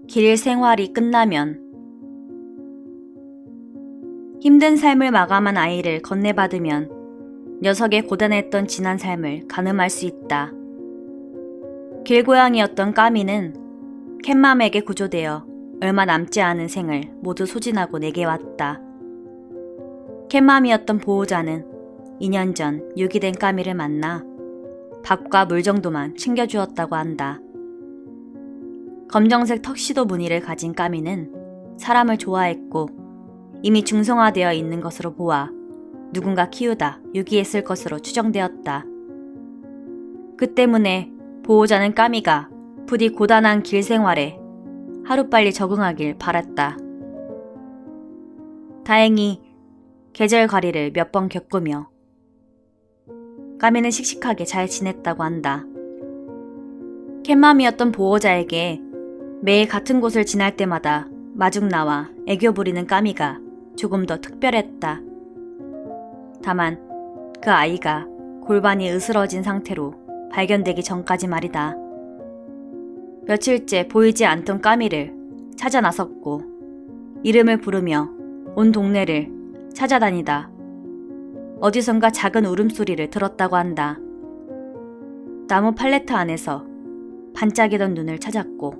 길 생활이 끝나면 힘든 삶을 마감한 아이를 건네받으면 녀석의 고단했던 지난 삶을 가늠할 수 있다. 길고양이였던 까미는 캣맘에게 구조되어 얼마 남지 않은 생을 모두 소진하고 내게 왔다. 캣맘이었던 보호자는 2년 전 유기된 까미를 만나 밥과 물 정도만 챙겨주었다고 한다. 검정색 턱시도 무늬를 가진 까미는 사람을 좋아했고 이미 중성화되어 있는 것으로 보아 누군가 키우다 유기했을 것으로 추정되었다. 그 때문에 보호자는 까미가 부디 고단한 길 생활에 하루빨리 적응하길 바랐다. 다행히 계절 관리를 몇 번 겪으며 까미는 씩씩하게 잘 지냈다고 한다. 캣맘이었던 보호자에게 매일 같은 곳을 지날 때마다 마중 나와 애교 부리는 까미가 조금 더 특별했다. 다만 그 아이가 골반이 으스러진 상태로 발견되기 전까지 말이다. 며칠째 보이지 않던 까미를 찾아 나섰고 이름을 부르며 온 동네를 찾아다니다 어디선가 작은 울음소리를 들었다고 한다. 나무 팔레트 안에서 반짝이던 눈을 찾았고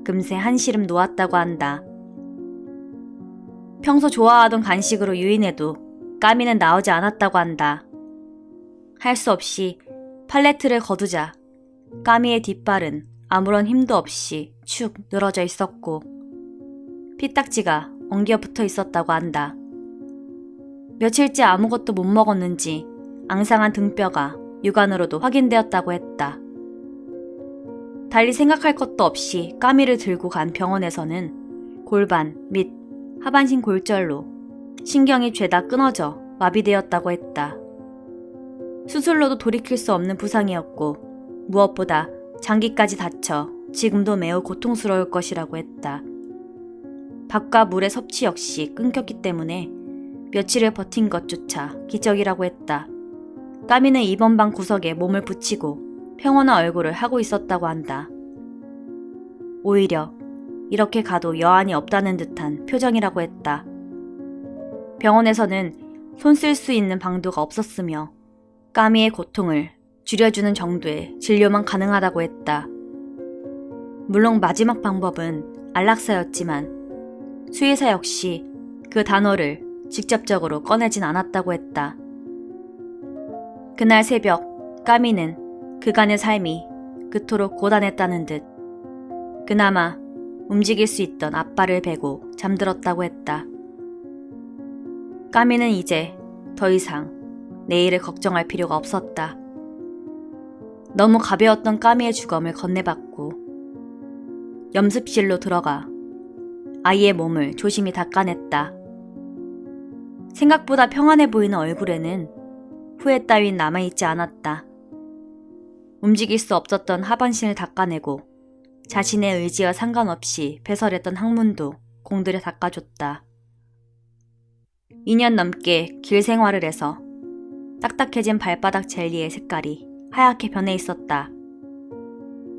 금세 한시름 놓았다고 한다. 평소 좋아하던 간식으로 유인해도 까미는 나오지 않았다고 한다. 할 수 없이 팔레트를 거두자 까미의 뒷발은 아무런 힘도 없이 축 늘어져 있었고 피딱지가 엉겨 붙어 있었다고 한다. 며칠째 아무것도 못 먹었는지 앙상한 등뼈가 육안으로도 확인되었다고 했다. 달리 생각할 것도 없이 까미를 들고 간 병원에서는 골반 및 하반신 골절로 신경이 죄다 끊어져 마비되었다고 했다. 수술로도 돌이킬 수 없는 부상이었고 무엇보다 장기까지 다쳐 지금도 매우 고통스러울 것이라고 했다. 밥과 물의 섭취 역시 끊겼기 때문에 며칠을 버틴 것조차 기적이라고 했다. 까미는 입원방 구석에 몸을 붙이고 평온한 얼굴을 하고 있었다고 한다. 오히려 이렇게 가도 여한이 없다는 듯한 표정이라고 했다. 병원에서는 손 쓸 수 있는 방도가 없었으며 까미의 고통을 줄여주는 정도의 진료만 가능하다고 했다. 물론 마지막 방법은 안락사였지만 수의사 역시 그 단어를 직접적으로 꺼내진 않았다고 했다. 그날 새벽 까미는 그간의 삶이 그토록 고단했다는 듯 그나마 움직일 수 있던 아빠를 베고 잠들었다고 했다. 까미는 이제 더 이상 내일을 걱정할 필요가 없었다. 너무 가벼웠던 까미의 주검을 건네받고 염습실로 들어가 아이의 몸을 조심히 닦아냈다. 생각보다 평안해 보이는 얼굴에는 후회 따윈 남아있지 않았다. 움직일 수 없었던 하반신을 닦아내고 자신의 의지와 상관없이 배설했던 항문도 공들여 닦아줬다. 2년 넘게 길 생활을 해서 딱딱해진 발바닥 젤리의 색깔이 하얗게 변해 있었다.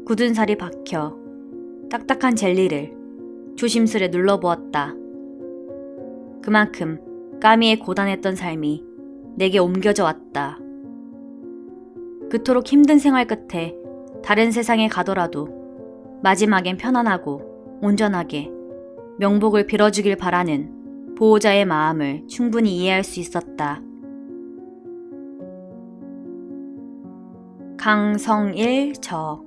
굳은 살이 박혀 딱딱한 젤리를 조심스레 눌러보았다. 그만큼 까미의 고단했던 삶이 내게 옮겨져 왔다. 그토록 힘든 생활 끝에 다른 세상에 가더라도 마지막엔 편안하고 온전하게 명복을 빌어주길 바라는 보호자의 마음을 충분히 이해할 수 있었다. 강성일 저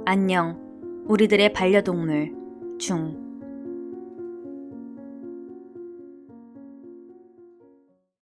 안녕 우리들의 반려동물 중